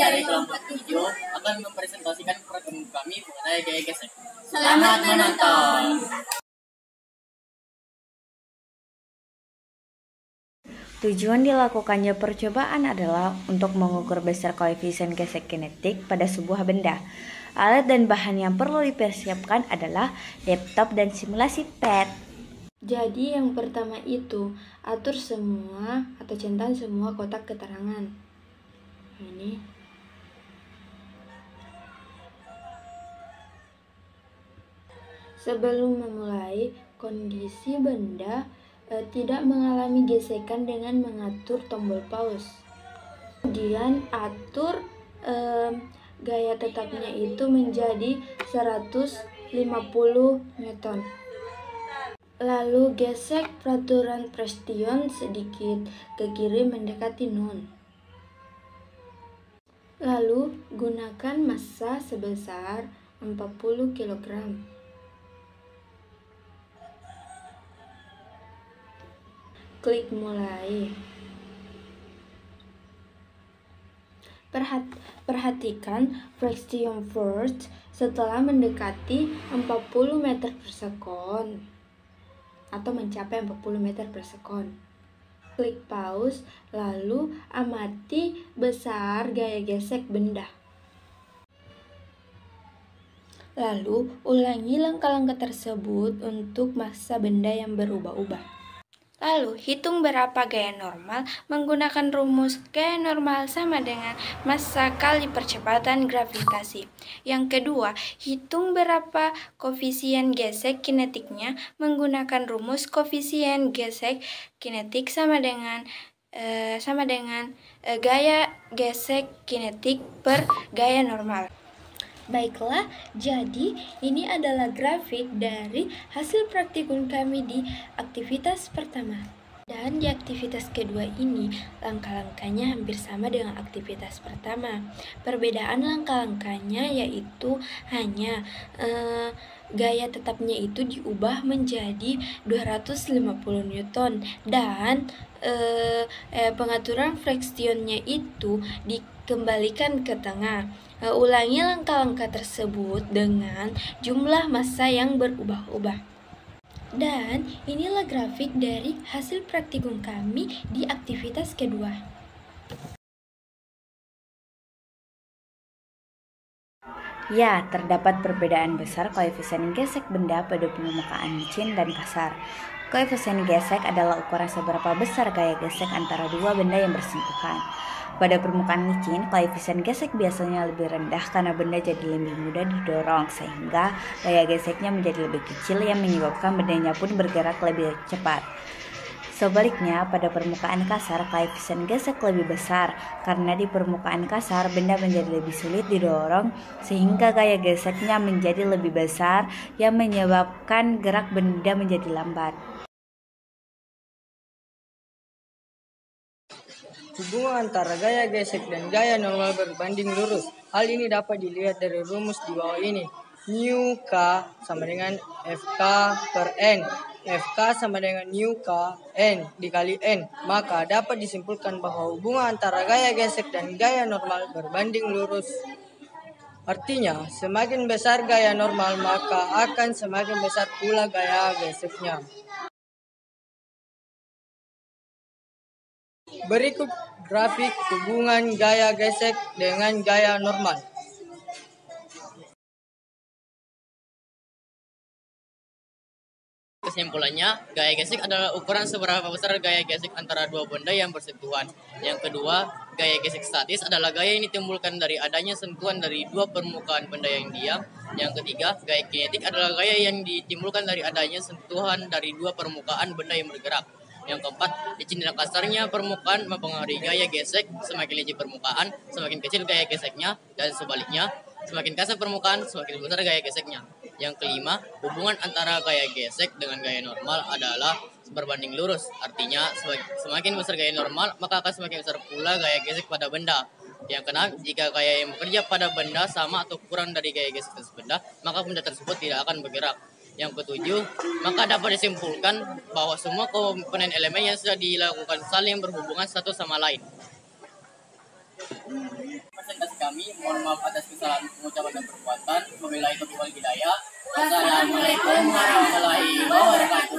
dari kelompok 7 akan mempresentasikan program kami mengenai gaya gesek. Selamat menonton! Tujuan dilakukannya percobaan adalah untuk mengukur besar koefisien gesek kinetik pada sebuah benda. Alat dan bahan yang perlu dipersiapkan adalah laptop dan simulasi pad. Jadi yang pertama itu, atur semua atau centang semua kotak keterangan. Ini. Sebelum memulai, kondisi benda tidak mengalami gesekan dengan mengatur tombol pause. Kemudian atur gaya tetapnya itu menjadi 150 Newton. Lalu gesek peraturan Preston sedikit ke kiri mendekati 0. Lalu gunakan massa sebesar 40 kg. Klik mulai. Perhatikan fraction force setelah mendekati 40 meter per sekon atau mencapai 40 meter per sekon. Klik pause, lalu amati besar gaya gesek benda. Lalu ulangi langkah-langkah tersebut untuk massa benda yang berubah-ubah. Lalu, hitung berapa gaya normal menggunakan rumus gaya normal sama dengan massa kali percepatan gravitasi. Yang kedua, hitung berapa koefisien gesek kinetiknya menggunakan rumus koefisien gesek kinetik sama dengan gaya gesek kinetik per gaya normal. Baiklah, jadi ini adalah grafik dari hasil praktikum kami di aktivitas pertama. Dan di aktivitas kedua ini, langkah-langkahnya hampir sama dengan aktivitas pertama. Perbedaan langkah-langkahnya yaitu hanya gaya tetapnya itu diubah menjadi 250 Newton dan pengaturan fraksionnya itu dikembalikan ke tengah. Ulangi langkah-langkah tersebut dengan jumlah massa yang berubah-ubah. Dan inilah grafik dari hasil praktikum kami di aktivitas kedua. Ya, terdapat perbedaan besar koefisien gesek benda pada permukaan licin dan kasar. Koefisien gesek adalah ukuran seberapa besar gaya gesek antara dua benda yang bersentuhan. Pada permukaan licin, koefisien gesek biasanya lebih rendah karena benda jadi lebih mudah didorong, sehingga gaya geseknya menjadi lebih kecil yang menyebabkan bendanya pun bergerak lebih cepat. Sebaliknya, pada permukaan kasar, koefisien gesek lebih besar karena di permukaan kasar benda menjadi lebih sulit didorong sehingga gaya geseknya menjadi lebih besar yang menyebabkan gerak benda menjadi lambat. Hubungan antara gaya gesek dan gaya normal berbanding lurus. Hal ini dapat dilihat dari rumus di bawah ini. Mu K sama dengan FK per N. FK sama dengan Mu K N dikali N. Maka dapat disimpulkan bahwa hubungan antara gaya gesek dan gaya normal berbanding lurus. Artinya, semakin besar gaya normal maka akan semakin besar pula gaya geseknya. Berikut grafik hubungan gaya gesek dengan gaya normal. Kesimpulannya, gaya gesek adalah ukuran seberapa besar gaya gesek antara dua benda yang bersentuhan. Yang kedua, gaya gesek statis adalah gaya yang ditimbulkan dari adanya sentuhan dari dua permukaan benda yang diam. Yang ketiga, gaya kinetik adalah gaya yang ditimbulkan dari adanya sentuhan dari dua permukaan benda yang bergerak. Yang keempat, licin dan kasarnya permukaan mempengaruhi gaya gesek. Semakin licin permukaan, semakin kecil gaya geseknya, dan sebaliknya, semakin kasar permukaan, semakin besar gaya geseknya. Yang kelima, hubungan antara gaya gesek dengan gaya normal adalah berbanding lurus. Artinya, semakin besar gaya normal, maka akan semakin besar pula gaya gesek pada benda. Yang keenam, jika gaya yang bekerja pada benda sama atau kurang dari gaya gesek tersebut benda, maka benda tersebut tidak akan bergerak. Yang ketujuh, maka dapat disimpulkan bahwa semua komponen elemen yang sudah dilakukan saling berhubungan satu sama lain. kami. Mohon maaf atas kesalahan pengucapan dan perbuatan. Wabillahi taufiq wal hidayah. Wassalamualaikum warahmatullahi wabarakatuh.